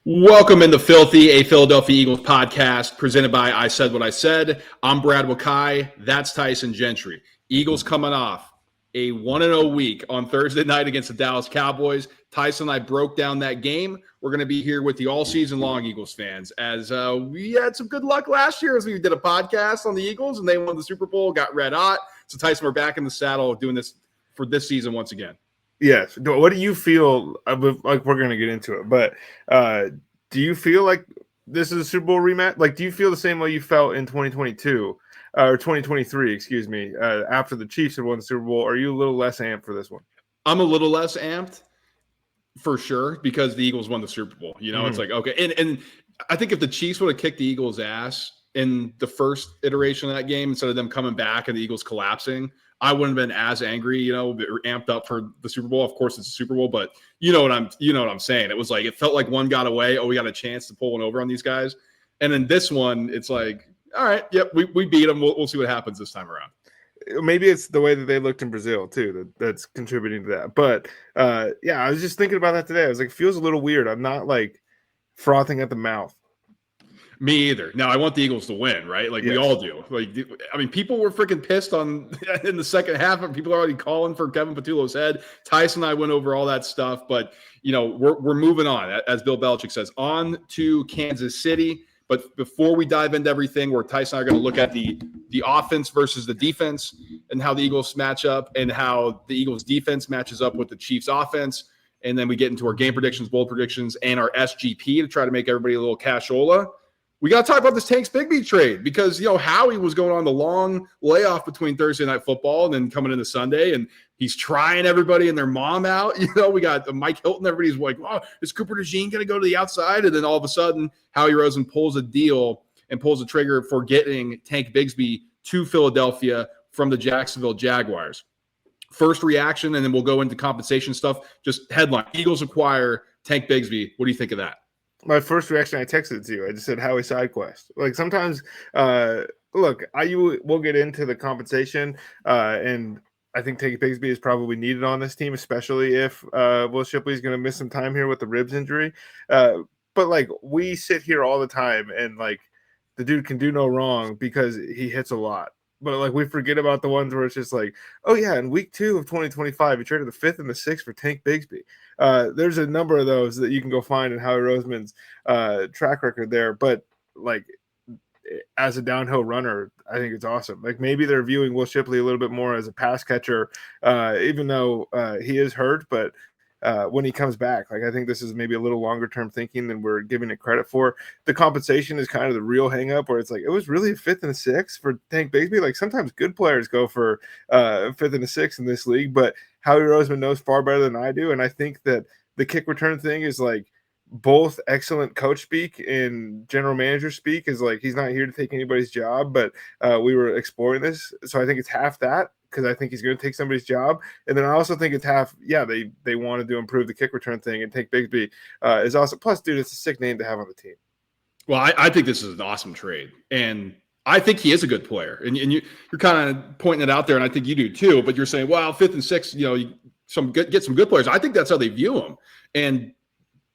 Welcome into Philthy, a Philadelphia Eagles podcast presented by I Said What I Said. I'm Brad Wakai. That's Tyson Gentry. Eagles coming off a 1-0 week on Thursday night against the Dallas Cowboys. Tyson and I broke down that game. We're going to be here with you all season long, Eagles fans, as we had some good luck last year as we did a podcast on the Eagles and they won the Super Bowl, got red hot. So, Tyson, we're back in the saddle doing this for this season once again. Yes. What do you feel? Like, we're going to get into it, but do you feel like this is a Super Bowl rematch? Like, do you feel the same way you felt in 2022 or 2023? Excuse me. After the Chiefs had won the Super Bowl, are you a little less amped for this one? I'm a little less amped for sure because the Eagles won the Super Bowl. It's like, okay. And I think if the Chiefs would have kicked the Eagles' ass in the first iteration of that game instead of them coming back and the Eagles collapsing, I wouldn't have been as angry, amped up for the Super Bowl. Of course, it's a Super Bowl, but you know what I'm saying. It was like it felt like one got away. Oh, we got a chance to pull one over on these guys. And then this one, it's like, all right, yep, we beat them. We'll see what happens this time around. Maybe it's the way that they looked in Brazil too that's contributing to that. But I was just thinking about that today. I was like, it feels a little weird. I'm not like frothing at the mouth. Me either. Now I want the Eagles to win, right? Like, yes. We all do. Like, I mean, people were freaking pissed in the second half, and people are already calling for Kevin Patullo's head. Tyson and I went over all that stuff, but we're moving on, as Bill Belichick says, on to Kansas City. But before we dive into everything, where Tyson and I are going to look at the offense versus the defense and how the Eagles match up and how the Eagles defense matches up with the Chiefs offense. And then we get into our game predictions, bold predictions, and our SGP to try to make everybody a little cashola. We got to talk about this Tank Bigsby trade because, Howie was going on the long layoff between Thursday Night Football and then coming into Sunday, and he's trying everybody and their mom out. We got Mike Hilton. Everybody's like, oh, is Cooper DeJean going to go to the outside? And then all of a sudden, Howie Roseman pulls a deal and pulls the trigger for getting Tank Bigsby to Philadelphia from the Jacksonville Jaguars. First reaction, and then we'll go into compensation stuff. Just headline, Eagles acquire Tank Bigsby. What do you think of that? My first reaction, I texted it to you. I just said Howie side quest. Like sometimes, look, we'll get into the compensation, and I think Tank Bigsby is probably needed on this team, especially if Will Shipley is going to miss some time here with the ribs injury. But like we sit here all the time, and like the dude can do no wrong because he hits a lot. But like we forget about the ones where it's just like, oh yeah, in week 2 of 2025, he traded the 5th and the 6th for Tank Bigsby. There's a number of those that you can go find in Howie Roseman's track record there. But like as a downhill runner, I think it's awesome. Like maybe they're viewing Will Shipley a little bit more as a pass catcher, even though he is hurt. But when he comes back, like I think this is maybe a little longer term thinking than we're giving it credit for. The compensation is kind of the real hang up where it's like it was really a 5th and a 6th for Tank Bigsby. Like sometimes good players go for 5th and a 6th in this league, but Howie Roseman knows far better than I do. And I think that the kick return thing is like both excellent coach speak and general manager speak is like he's not here to take anybody's job, but we were exploring this. So I think it's half that, because I think he's going to take somebody's job. And then I also think it's half, they wanted to improve the kick return thing, and Tank Bigsby is awesome. Plus, dude, it's a sick name to have on the team. Well, I think this is an awesome trade. And I think he is a good player. And you're kind of pointing it out there, and I think you do too. But you're saying, well, 5th and 6th, get some good players. I think that's how they view him. And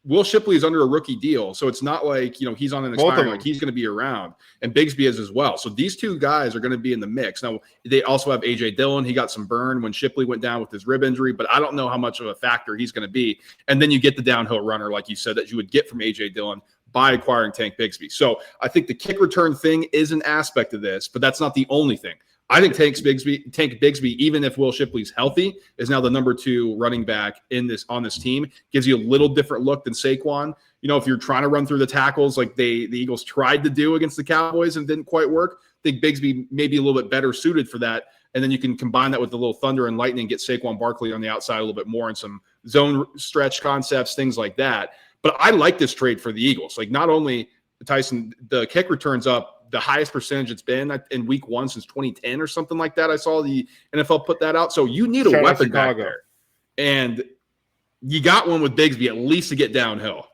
Will Shipley is under a rookie deal, so it's not like he's on an expiring, like he's going to be around, and Bigsby is as well. So these two guys are going to be in the mix. Now they also have AJ Dillon. He got some burn when Shipley went down with his rib injury, but I don't know how much of a factor he's going to be. And then you get the downhill runner, like you said, that you would get from AJ Dillon by acquiring Tank Bigsby. So I think the kick return thing is an aspect of this, but that's not the only thing. I think Tank Bigsby, even if Will Shipley's healthy, is now the number 2 running back on this team. Gives you a little different look than Saquon. If you're trying to run through the tackles like the Eagles tried to do against the Cowboys and didn't quite work, I think Bigsby may be a little bit better suited for that. And then you can combine that with the little thunder and lightning, get Saquon Barkley on the outside a little bit more and some zone stretch concepts, things like that. But I like this trade for the Eagles. Like not only Tyson, the kick returns up, the highest percentage it's been in week 1 since 2010 or something like that. I saw the NFL put that out. So you need a weapon back there. And you got one with Bigsby at least to get downhill.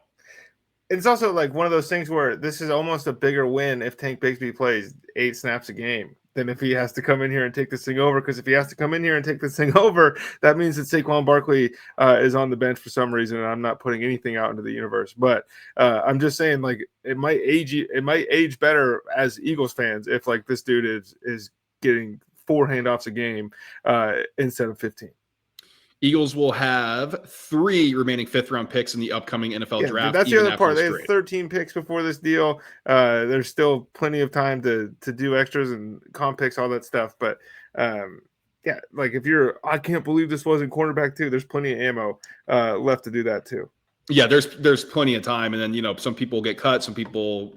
It's also like one of those things where this is almost a bigger win if Tank Bigsby plays 8 snaps a game than if he has to come in here and take this thing over. Because if he has to come in here and take this thing over, that means that Saquon Barkley is on the bench for some reason, and I'm not putting anything out into the universe. But I'm just saying, like, it might age better as Eagles fans if like this dude is getting 4 handoffs a game instead of 15. Eagles will have 3 remaining 5th-round picks in the upcoming NFL draft. That's the other part. They have trade. 13 picks before this deal. There's still plenty of time to do extras and comp picks, all that stuff. But yeah, like if I can't believe this wasn't cornerback too. There's plenty of ammo left to do that too. Yeah, there's plenty of time, and then some people get cut, some people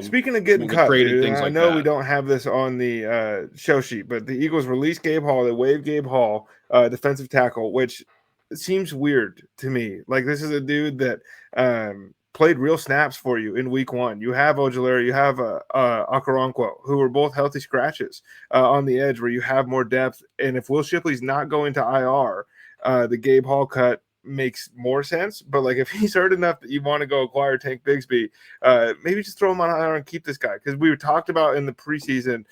Speaking of getting cut, traded, things like that. I know we don't have this on the show sheet, but the Eagles released Gabe Hall. They waived Gabe Hall, defensive tackle, which seems weird to me. Like this is a dude that played real snaps for you in week 1. You have Ojulari, you have Okoronkwo, who were both healthy scratches on the edge, where you have more depth. And if Will Shipley's not going to IR, the Gabe Hall cut makes more sense. But like if he's hurt enough that you want to go acquire Tank Bigsby, maybe just throw him on IR and keep this guy, because we talked about in the preseason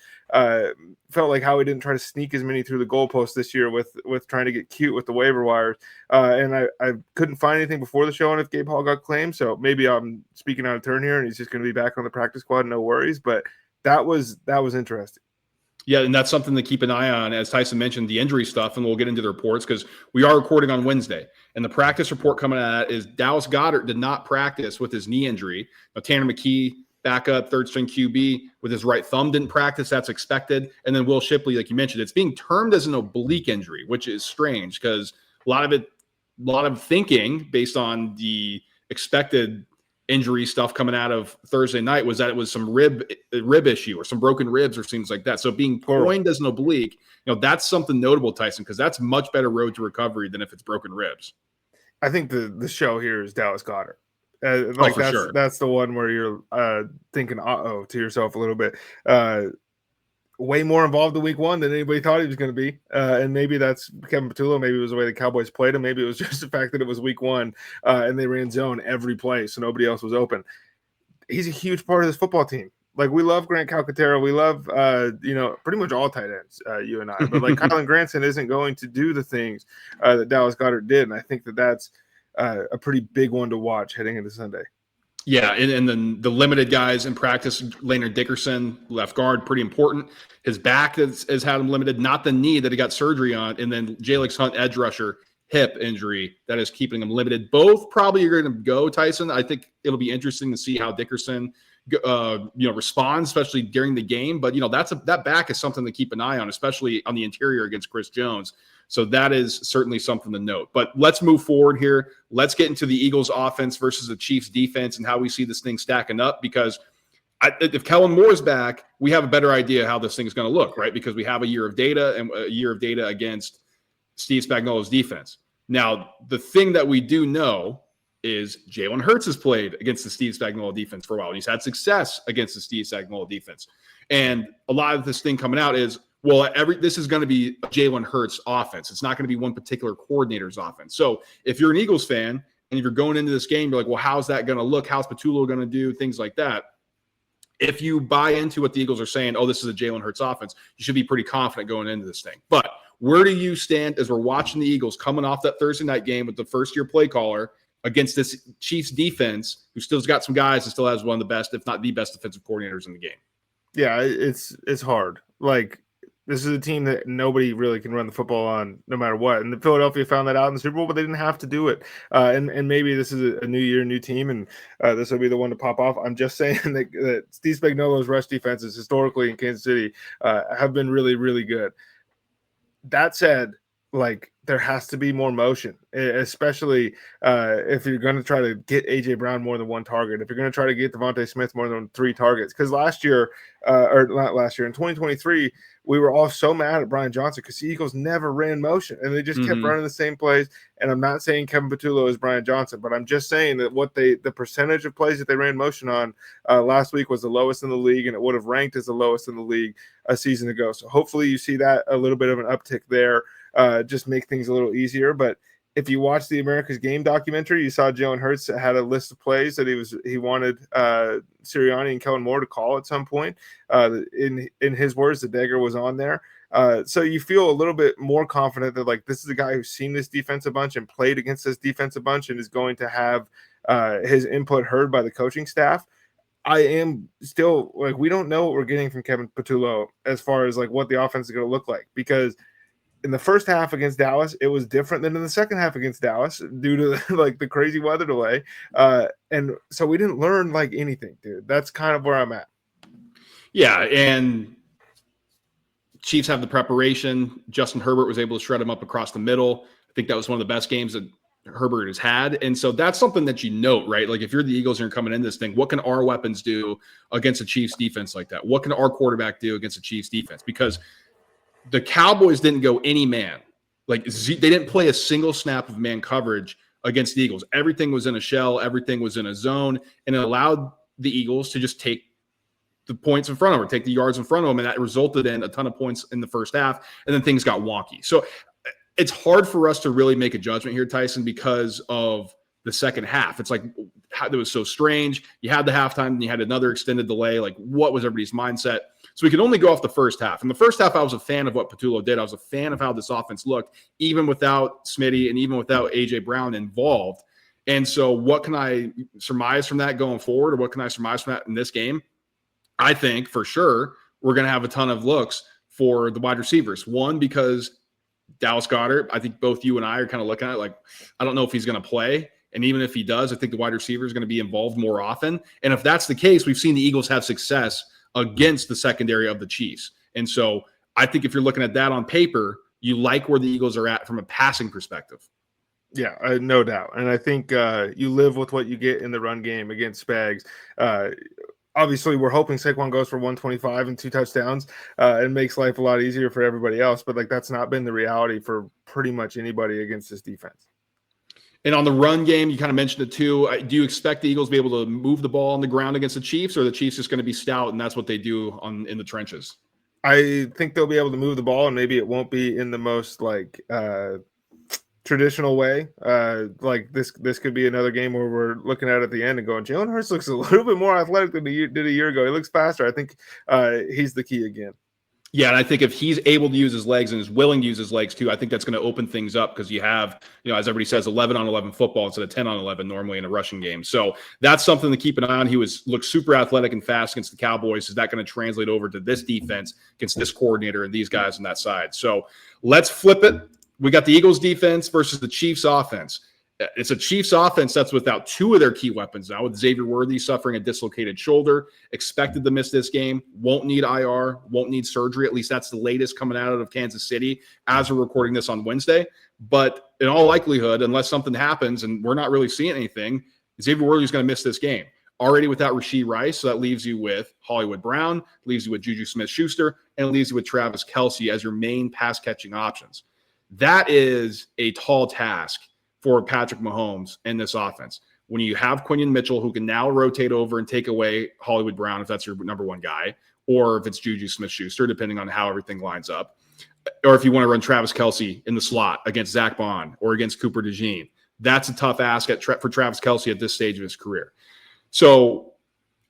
felt like how he didn't try to sneak as many through the goalposts this year with trying to get cute with the waiver wires, and I couldn't find anything before the show on if Gabe Hall got claimed, so maybe I'm speaking out of turn here and he's just going to be back on the practice squad, no worries. But that was interesting. Yeah, and that's something to keep an eye on. As Tyson mentioned, the injury stuff, and we'll get into the reports because we are recording on Wednesday. And the practice report coming out is Dallas Goedert did not practice with his knee injury. Now, Tanner McKee, backup, third-string QB, with his right thumb, didn't practice. That's expected. And then Will Shipley, like you mentioned, it's being termed as an oblique injury, which is strange because a lot of thinking based on the expected injury stuff coming out of Thursday night was that it was some rib issue or some broken ribs or things like that. So being coined as an oblique, that's something notable, Tyson, because that's much better road to recovery than if it's broken ribs. I think the show here is Dallas Goedert. Sure. That's the one where you're thinking to yourself a little bit. Way more involved in week 1 than anybody thought he was going to be. And maybe that's Kevin Patullo. Maybe it was the way the Cowboys played him. Maybe it was just the fact that it was week 1 and they ran zone every play, so nobody else was open. He's a huge part of this football team. Like, we love Grant Calcaterra. We love, pretty much all tight ends, you and I. But, like, Kylan Granson isn't going to do the things that Dallas Goedert did. And I think that's a pretty big one to watch heading into Sunday. Yeah, and then the limited guys in practice, Leonard Dickerson, left guard, pretty important. His back has had him limited, not the knee that he got surgery on. And then Jalix Hunt, edge rusher, hip injury, that is keeping him limited. Both probably are going to go, Tyson. I think it'll be interesting to see how Dickerson responds, especially during the game. But, that back is something to keep an eye on, especially on the interior against Chris Jones. So that is certainly something to note. But let's move forward here. Let's get into the Eagles offense versus the Chiefs defense and how we see this thing stacking up, because if Kellen Moore's back, we have a better idea how this thing is going to look, right? Because we have a year of data against Steve Spagnuolo's defense. Now, the thing that we do know is Jalen Hurts has played against the Steve Spagnuolo defense for a while, and he's had success against the Steve Spagnuolo defense. And a lot of this thing coming out is, well, this is going to be Jalen Hurts' offense. It's not going to be one particular coordinator's offense. So if you're an Eagles fan and if you're going into this game, you're like, well, how's that going to look? How's Patullo going to do? Things like that. If you buy into what the Eagles are saying, oh, this is a Jalen Hurts offense, you should be pretty confident going into this thing. But where do you stand as we're watching the Eagles coming off that Thursday night game with the first-year play caller against this Chiefs defense who still's got some guys and still has one of the best, if not the best, defensive coordinators in the game? Yeah, it's hard. Like, this is a team that nobody really can run the football on no matter what. And Philadelphia found that out in the Super Bowl, but they didn't have to do it. And maybe this is a new year, new team, and this will be the one to pop off. I'm just saying that Steve Spagnuolo's rush defenses historically in Kansas City have been really, really good. That said, like, there has to be more motion, especially if you're going to try to get A.J. Brown more than one target, if you're going to try to get Devontae Smith more than 3 targets. Because in 2023, we were all so mad at Brian Johnson because the Eagles never ran motion, and they just kept running the same plays. And I'm not saying Kevin Patullo is Brian Johnson, but I'm just saying that the percentage of plays that they ran motion on last week was the lowest in the league, and it would have ranked as the lowest in the league a season ago. So hopefully you see that a little bit of an uptick there. Just make things a little easier. But if you watch the America's Game documentary, you saw Jalen Hurts had a list of plays that he wanted Sirianni and Kellen Moore to call at some point. In his words, the dagger was on there. So you feel a little bit more confident that like this is a guy who's seen this defense a bunch and played against this defense a bunch and is going to have his input heard by the coaching staff. I am still like, we don't know what we're getting from Kevin Patullo as far as like what the offense is going to look like, because in the first half against Dallas, it was different than in the second half against Dallas due to like the crazy weather delay. And so we didn't learn like anything, dude. That's kind of where I'm at. Yeah. And Chiefs have the preparation. Justin Herbert was able to shred him up across the middle. I think that was one of the best games that Herbert has had. And so that's something that you note, right? Like if you're the Eagles and you're coming in this thing, what can our weapons do against a Chiefs defense like that? What can our quarterback do against a Chiefs defense? Because the Cowboys didn't go any man. Like they didn't play a single snap of man coverage against the Eagles. Everything was in a shell. Everything was in a zone. And it allowed the Eagles to just take the points in front of them, take the yards in front of them. And that resulted in a ton of points in the first half. And then things got wonky. So it's hard for us to really make a judgment here, Tyson, because of the second half. It's like it was so strange. You had the halftime and you had another extended delay. Like what was everybody's mindset? So we can only go off the first half. In the first half, I was a fan of what Patullo did. I was a fan of how this offense looked, even without Smitty and even without A.J. Brown involved. And so what can I surmise from that going forward, or what can I surmise from that in this game? I think for sure we're going to have a ton of looks for the wide receivers. One, because Dallas Goedert, I think both you and I are kind of looking at it like, I don't know if he's going to play. And even if he does, I think the wide receiver is going to be involved more often. And if that's the case, we've seen the Eagles have success against the secondary of the Chiefs. And so I think if you're looking at that on paper, you like where the Eagles are at from a passing perspective. Yeah, no doubt. And I think you live with what you get in the run game against Spags. Obviously, we're hoping Saquon goes for 125 and 2 touchdowns and makes life a lot easier for everybody else. But like that's not been the reality for pretty much anybody against this defense. And on the run game, you kind of mentioned it too. Do you expect the Eagles to be able to move the ball on the ground against the Chiefs, or the Chiefs just going to be stout and that's what they do in the trenches? I think they'll be able to move the ball, and maybe it won't be in the most like traditional way. Like this could be another game where we're looking at the end and going, Jalen Hurts looks a little bit more athletic than he did a year ago. He looks faster. I think he's the key again. Yeah, and I think if he's able to use his legs and is willing to use his legs too, I think that's going to open things up because you have, as everybody says, 11-on-11 football instead of 10-on-11 normally in a rushing game. So that's something to keep an eye on. He looked super athletic and fast against the Cowboys. Is that going to translate over to this defense against this coordinator and these guys on that side? So let's flip it. We got the Eagles defense versus the Chiefs offense. It's a Chiefs offense that's without 2 of their key weapons now, with Xavier Worthy suffering a dislocated shoulder, expected to miss this game, won't need IR, won't need surgery. At least that's the latest coming out of Kansas City as we're recording this on Wednesday. But in all likelihood, unless something happens and we're not really seeing anything, Xavier Worthy is going to miss this game. Already without Rashee Rice, so that leaves you with Hollywood Brown, leaves you with Juju Smith-Schuster, and it leaves you with Travis Kelce as your main pass-catching options. That is a tall task for Patrick Mahomes in this offense. When you have Quinyon Mitchell, who can now rotate over and take away Hollywood Brown, if that's your number one guy, or if it's Juju Smith-Schuster, depending on how everything lines up, or if you want to run Travis Kelce in the slot against Zach Bond or against Cooper DeJean, that's a tough ask for Travis Kelce at this stage of his career. So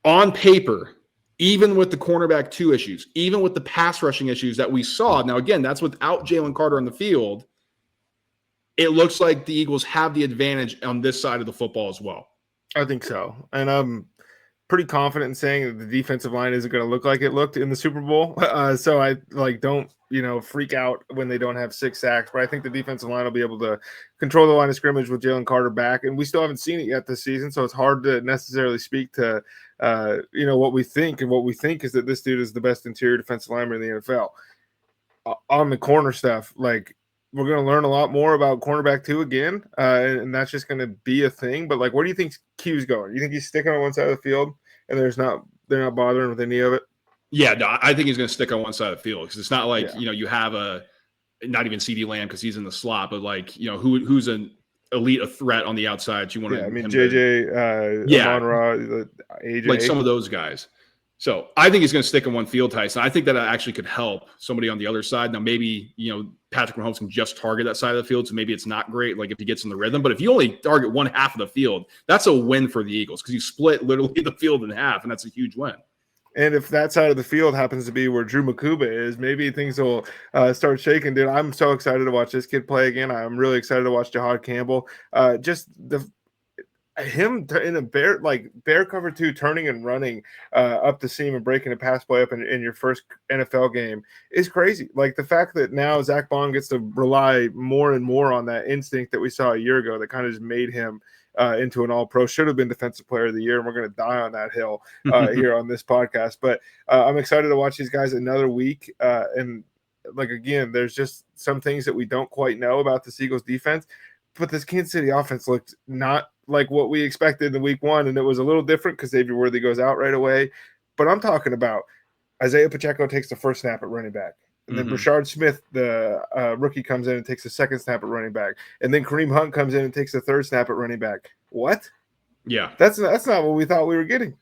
on paper, even with the cornerback 2 issues, even with the pass rushing issues that we saw, now again, that's without Jalen Carter on the field, it looks like the Eagles have the advantage on this side of the football as well. I think so. And I'm pretty confident in saying that the defensive line isn't going to look like it looked in the Super Bowl. So I don't, freak out when they don't have 6 sacks, but I think the defensive line will be able to control the line of scrimmage with Jalen Carter back. And we still haven't seen it yet this season. So it's hard to necessarily speak to, what we think. And what we think is that this dude is the best interior defensive lineman in the NFL. On the corner stuff, we're going to learn a lot more about cornerback 2 again, and that's just going to be a thing. But where do you think Q's going? You think he's sticking on one side of the field, and they're not bothering with any of it? Yeah, no, I think he's going to stick on one side of the field because it's not like you have not even CeeDee Lamb because he's in the slot, but who's an elite threat on the outside? You want to? JJ, Amon-Ra, AJ, some of those guys. So I think he's going to stick in one field, Tyson. I think that actually could help somebody on the other side. Now, maybe, Patrick Mahomes can just target that side of the field, so maybe it's not great, like if he gets in the rhythm. But if you only target one half of the field, that's a win for the Eagles because you split literally the field in half, and that's a huge win. And if that side of the field happens to be where Drew Makuba is, maybe things will start shaking. Dude, I'm so excited to watch this kid play again. I'm really excited to watch Jahad Campbell. Just him in a bear cover 2, turning and running up the seam and breaking a pass play up in your first NFL game is crazy. Like the fact that now Zach Bond gets to rely more and more on that instinct that we saw a year ago that kind of just made him into an all-pro, should have been defensive player of the year, and we're going to die on that hill here on this podcast. But I'm excited to watch these guys another week. And like, again, there's just some things that we don't quite know about this Eagles defense, but this Kansas City offense looked not like what we expected in week 1, and it was a little different because Xavier Worthy goes out right away. But I'm talking about Isaiah Pacheco takes the first snap at running back. And then Brashard Smith, the rookie, comes in and takes the second snap at running back. And then Kareem Hunt comes in and takes the third snap at running back. What? Yeah. That's not what we thought we were getting.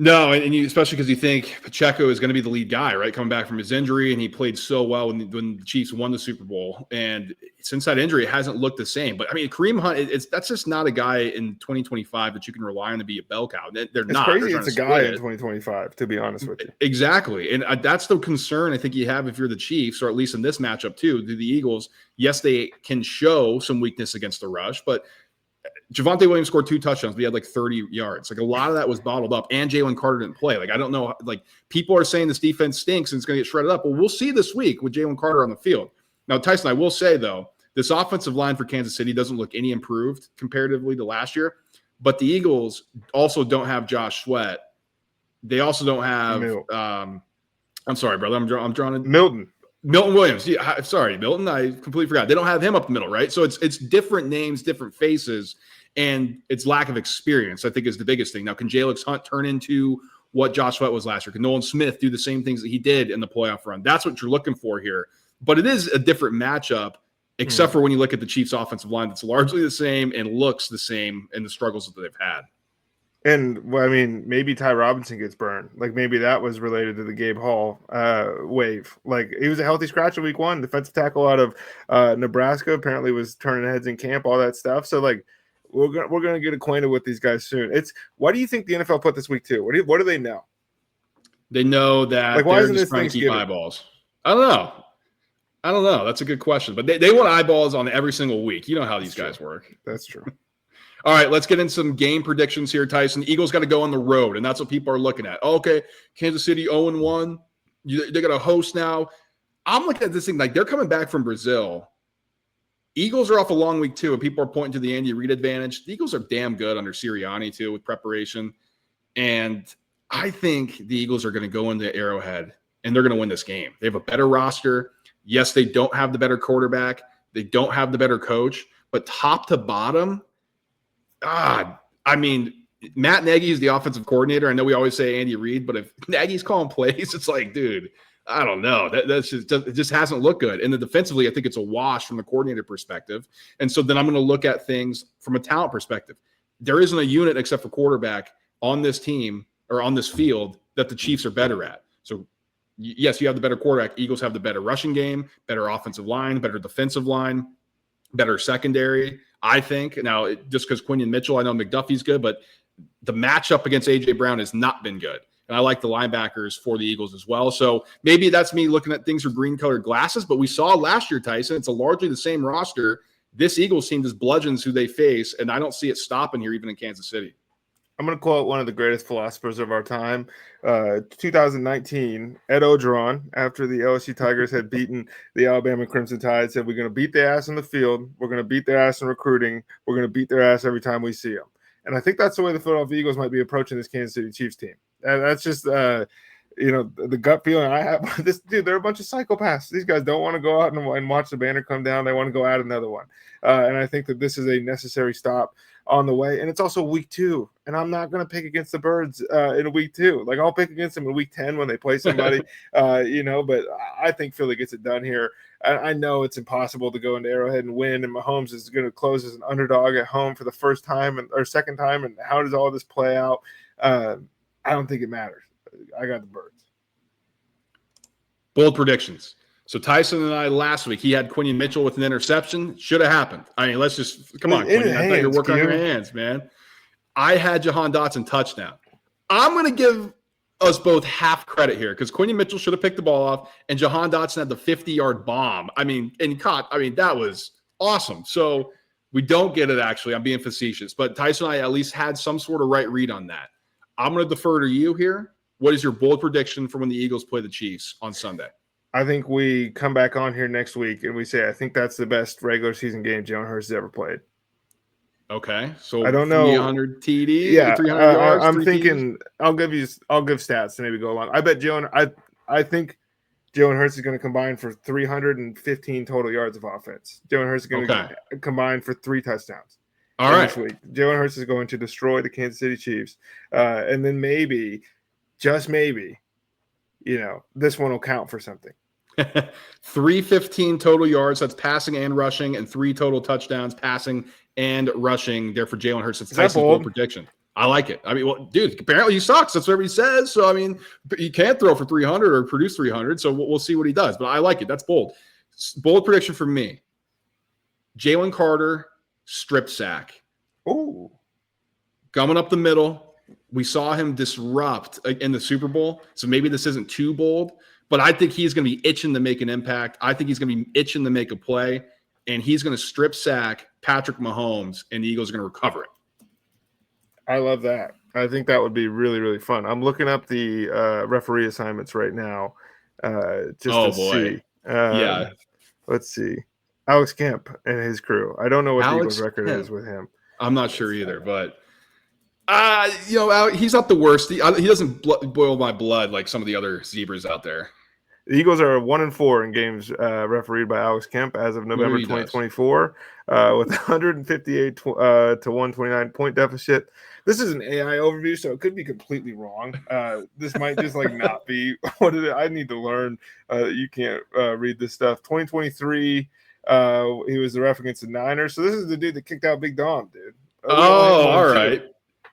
No, and you, especially because you think Pacheco is going to be the lead guy, right? Coming back from his injury, and he played so well when the Chiefs won the Super Bowl. And since that injury, it hasn't looked the same. But, I mean, Kareem Hunt, that's just not a guy in 2025 that you can rely on to be a bell cow. They're not. It's crazy it's a guy in 2025, to be honest with you. Exactly. And that's the concern I think you have if you're the Chiefs, or at least in this matchup too. The Eagles, yes, they can show some weakness against the rush, but Javonte Williams scored 2 touchdowns, but he had like 30 yards. Like a lot of that was bottled up, and Jalen Carter didn't play. Like, I don't know. Like, people are saying this defense stinks and it's going to get shredded up. Well, we'll see this week with Jalen Carter on the field. Now, Tyson, I will say, though, this offensive line for Kansas City doesn't look any improved comparatively to last year, but the Eagles also don't have Josh Sweat. They also don't have I'm sorry, brother. I'm drawing a Milton Williams. Yeah, sorry, Milton. I completely forgot. They don't have him up the middle, right? So it's different names, different faces, and it's lack of experience, I think, is the biggest thing. Now, can Jalix Hunt turn into what Josh Sweat was last year? Can Nolan Smith do the same things that he did in the playoff run? That's what you're looking for here. But it is a different matchup, except for when you look at the Chiefs' offensive line that's largely the same and looks the same in the struggles that they've had. And, well, I mean, maybe Ty Robinson gets burned. Like, maybe that was related to the Gabe Hall wave. Like, he was a healthy scratch in week 1. Defensive tackle out of Nebraska apparently was turning heads in camp, all that stuff. So, like, we're gonna get acquainted with these guys soon. Why do you think the NFL put this week 2? What do they know? They know that, like, why they're just trying to keep eyeballs. I don't know. That's a good question. But they want eyeballs on every single week. You know how these guys work. That's true. All right, let's get into some game predictions here, Tyson. The Eagles got to go on the road, and that's what people are looking at. Okay, Kansas City 0-1. They got a host now. I'm looking at this thing like they're coming back from Brazil. Eagles are off a long week, too, and people are pointing to the Andy Reid advantage. The Eagles are damn good under Sirianni, too, with preparation. And I think the Eagles are going to go into Arrowhead, and they're going to win this game. They have a better roster. Yes, they don't have the better quarterback. They don't have the better coach. But top to bottom, I mean, Matt Nagy is the offensive coordinator. I know we always say Andy Reid, but if Nagy's calling plays, it's like, dude, I don't know. It just hasn't looked good. And then defensively, I think it's a wash from the coordinator perspective. And so then I'm going to look at things from a talent perspective. There isn't a unit except for quarterback on this team or on this field that the Chiefs are better at. So, yes, you have the better quarterback. Eagles have the better rushing game, better offensive line, better defensive line, better secondary, I think. Now, just because Quinion Mitchell, I know McDuffie's good, but the matchup against A.J. Brown has not been good. And I like the linebackers for the Eagles as well. So maybe that's me looking at things through green-colored glasses. But we saw last year, Tyson, it's a largely the same roster. This Eagles team just bludgeons who they face, and I don't see it stopping here even in Kansas City. I'm going to quote one of the greatest philosophers of our time. 2019, Ed Ogeron, after the LSU Tigers had beaten the Alabama Crimson Tide, said, we're going to beat their ass in the field. We're going to beat their ass in recruiting. We're going to beat their ass every time we see them. And I think that's the way the Philadelphia Eagles might be approaching this Kansas City Chiefs team. And that's just, the gut feeling I have. This dude, they're a bunch of psychopaths. These guys don't want to go out and watch the banner come down. They want to go add another one. And I think that this is a necessary stop on the way. And it's also week 2. And I'm not going to pick against the Birds in week 2. Like, I'll pick against them in week 10 when they play somebody, but I think Philly gets it done here. I know it's impossible to go into Arrowhead and win, and Mahomes is going to close as an underdog at home for the second time. And how does all this play out? I don't think it matters. I got the Birds. Bold predictions. So Tyson and I last week, he had Quinion Mitchell with an interception. Should have happened. I mean, let's just come on, In Quinion. I thought you were working on your hands, man. I had Jahan Dotson touchdown. I'm going to give us both half credit here because Quinion Mitchell should have picked the ball off, and Jahan Dotson had the 50-yard bomb. I mean, and caught. I mean, that was awesome. So we don't get it, actually. I'm being facetious. But Tyson and I at least had some sort of right read on that. I'm going to defer to you here. What is your bold prediction for when the Eagles play the Chiefs on Sunday? I think we come back on here next week and we say, I think that's the best regular season game Jalen Hurts has ever played. Okay. So I don't know. 300 TD, Yeah, 300 yards. I'm thinking I'll give stats to maybe go along. I bet I think Jalen Hurts is going to combine for 315 total yards of offense. Jalen Hurts is going to combine for 3 touchdowns. All right. This week. Jalen Hurts is going to destroy the Kansas City Chiefs. And then maybe, just maybe, this one will count for something. 315 total yards. That's passing and rushing, and 3 total touchdowns, passing and rushing. There for Jalen Hurts. It's Tyson's bold prediction. I like it. I mean, well, dude, apparently he sucks. That's what everybody says. So, I mean, he can't throw for 300 or produce 300. So we'll see what he does. But I like it. That's bold. Bold prediction for me. Jalen Carter, strip sack. Ooh. Coming up the middle. We saw him disrupt in the Super Bowl. So maybe this isn't too bold. But I think he's going to be itching to make an impact. I think he's going to be itching to make a play. And he's going to strip sack Patrick Mahomes, and the Eagles are going to recover it. I love that. I think that would be really, really fun. I'm looking up the referee assignments right now see. Yeah. Let's see. Alex Kemp and his crew. I don't know what the Eagles record is with him. I'm not sure either, but he's not the worst. He doesn't boil my blood like some of the other zebras out there. The Eagles are 1-4 in games refereed by Alex Kemp as of November 2024 with 158 to 129 point deficit. This is an AI overview, so it could be completely wrong. This might just not be what it is. I need to learn that you can't read this stuff. 2023, he was the ref against the Niners. So this is the dude that kicked out Big Dom, dude. All right.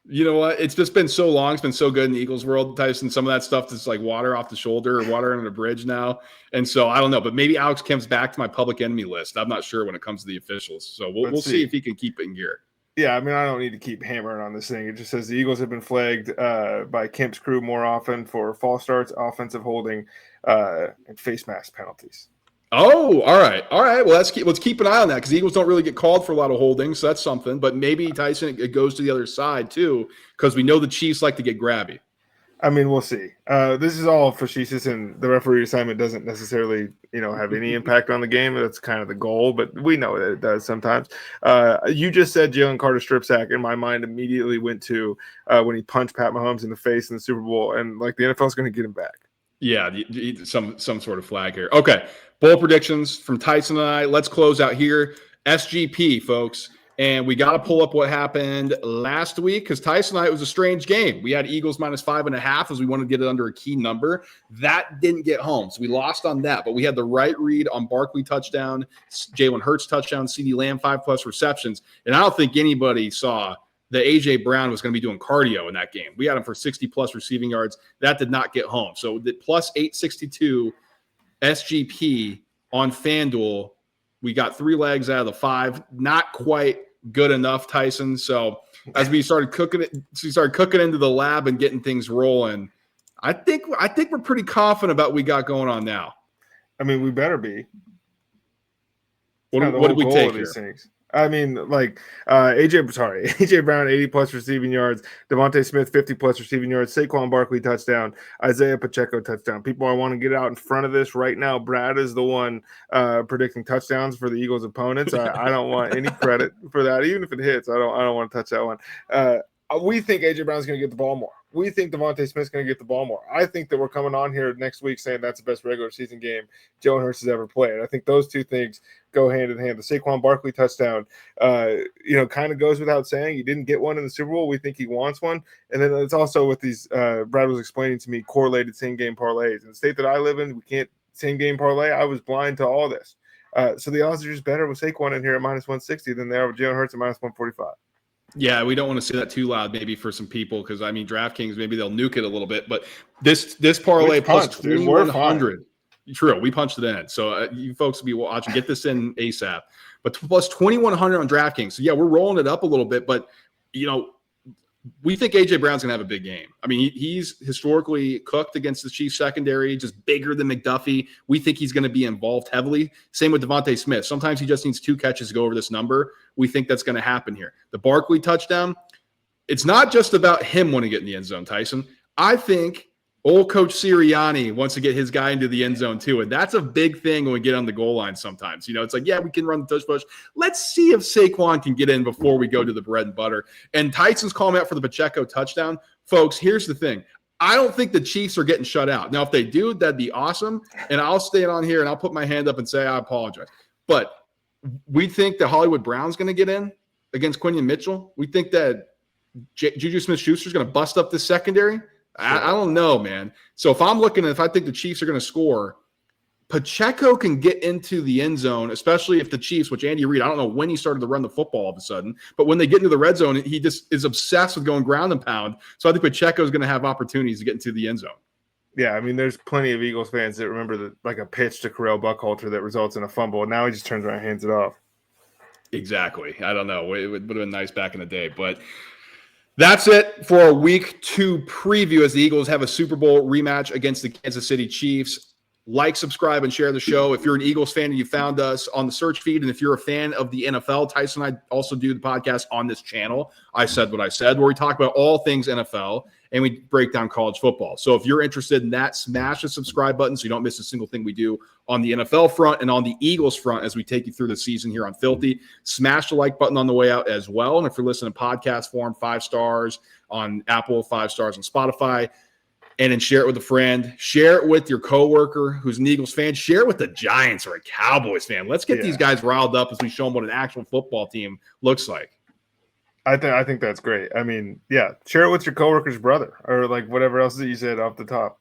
You know what? It's just been so long. It's been so good in the Eagles world, Tyson. Some of that stuff is like water off the shoulder or water under the bridge now. And so I don't know, but maybe Alex Kemp's back to my public enemy list. I'm not sure when it comes to the officials. So we'll see if he can keep it in gear. Yeah, I mean, I don't need to keep hammering on this thing. It just says the Eagles have been flagged by Kemp's crew more often for false starts, offensive holding, and face mask penalties. Oh, all right. Well, let's keep an eye on that because Eagles don't really get called for a lot of holdings. So that's something. But maybe, Tyson, it goes to the other side, too, because we know the Chiefs like to get grabby. I mean, we'll see. This is all facetious, and the referee assignment doesn't necessarily, have any impact on the game. That's kind of the goal, but we know that it does sometimes. You just said Jalen Carter strip sack, and my mind immediately went to when he punched Pat Mahomes in the face in the Super Bowl, and the NFL is going to get him back. Yeah, some sort of flag here. Okay, bold predictions from Tyson and I. Let's close out here. SGP, folks. And we got to pull up what happened last week because Tyson and I, it was a strange game. We had Eagles -5.5 as we wanted to get it under a key number. That didn't get home, so we lost on that. But we had the right read on Barkley touchdown, Jalen Hurts touchdown, CeeDee Lamb 5+ receptions. And I don't think anybody saw that A.J. Brown was going to be doing cardio in that game. We had him for 60+ receiving yards. That did not get home. So the +862 SGP on FanDuel, we got 3 legs out of the 5. Not quite good enough, Tyson. So as we started cooking into the lab and getting things rolling, I think we're pretty confident about what we got going on now. I mean, we better be. What did we take here? Things. I mean, AJ Brown 80+ receiving yards, Devontae Smith 50+ receiving yards, Saquon Barkley touchdown, Isaiah Pacheco touchdown. People, I want to get out in front of this right now. Brad is the one predicting touchdowns for the Eagles' opponents. I don't want any credit for that, even if it hits. I don't want to touch that one. We think AJ Brown's going to get the ball more. We think Devontae Smith's going to get the ball more. I think that we're coming on here next week saying that's the best regular season game Jalen Hurts has ever played. I think those two things go hand in hand. The Saquon Barkley touchdown, kind of goes without saying. He didn't get one in the Super Bowl. We think he wants one. And then it's also with these, Brad was explaining to me, correlated same-game parlays. In the state that I live in, we can't same-game parlay. I was blind to all this. So the odds are just better with Saquon in here at -160 than they are with Jalen Hurts at -145. Yeah, we don't want to say that too loud, maybe for some people, because I mean, DraftKings, maybe they'll nuke it a little bit. But this parlay plus Punched, dude. We're 2,100. True, we punched it in. So you folks will be watching. Get this in ASAP. But plus 2,100 on DraftKings. So yeah, we're rolling it up a little bit. But we think AJ Brown's gonna have a big game. I mean, he's historically cooked against the Chiefs secondary, just bigger than McDuffie. We think he's gonna be involved heavily. Same with Devontae Smith. Sometimes he just needs 2 catches to go over this number. We think that's gonna happen here. The Barkley touchdown, it's not just about him wanting to get in the end zone, Tyson. I think old Coach Sirianni wants to get his guy into the end zone too. And that's a big thing when we get on the goal line sometimes. It's like, yeah, we can run the tush push. Let's see if Saquon can get in before we go to the bread and butter. And Tyson's calling out for the Pacheco touchdown. Folks, here's the thing. I don't think the Chiefs are getting shut out. Now, if they do, that'd be awesome. And I'll stay on here and I'll put my hand up and say I apologize. But we think that Hollywood Brown's going to get in against Quinion Mitchell. We think that Juju Smith-Schuster's going to bust up the secondary. I don't know, man. So if I think the Chiefs are going to score, Pacheco can get into the end zone, especially if the Chiefs, which Andy Reid, I don't know when he started to run the football all of a sudden, but when they get into the red zone, he just is obsessed with going ground and pound. So I think Pacheco is going to have opportunities to get into the end zone. Yeah, I mean, there's plenty of Eagles fans that remember like a pitch to Correll Buckhalter that results in a fumble, and now he just turns around and hands it off. Exactly. I don't know. It would have been nice back in the day, but that's it for our week 2 preview as the Eagles have a Super Bowl rematch against the Kansas City Chiefs. Like, subscribe, and share the show. If you're an Eagles fan and you found us on the search feed, and if you're a fan of the NFL, Tyson and I also do the podcast on this channel, I Said What I Said, where we talk about all things NFL and we break down college football. So if you're interested in that, smash the subscribe button so you don't miss a single thing we do on the NFL front and on the Eagles front as we take you through the season here on Philthy. Smash the like button on the way out as well. And if you're listening to podcast form, 5 stars on Apple, 5 stars on Spotify. And then share it with a friend. Share it with your coworker who's an Eagles fan. Share it with a Giants or a Cowboys fan. Let's get these guys riled up as we show them what an actual football team looks like. I think that's great. I mean, yeah, share it with your coworker's brother or like whatever else that you said off the top.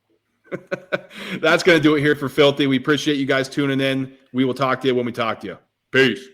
That's going to do it here for Philthy. We appreciate you guys tuning in. We will talk to you when we talk to you. Peace.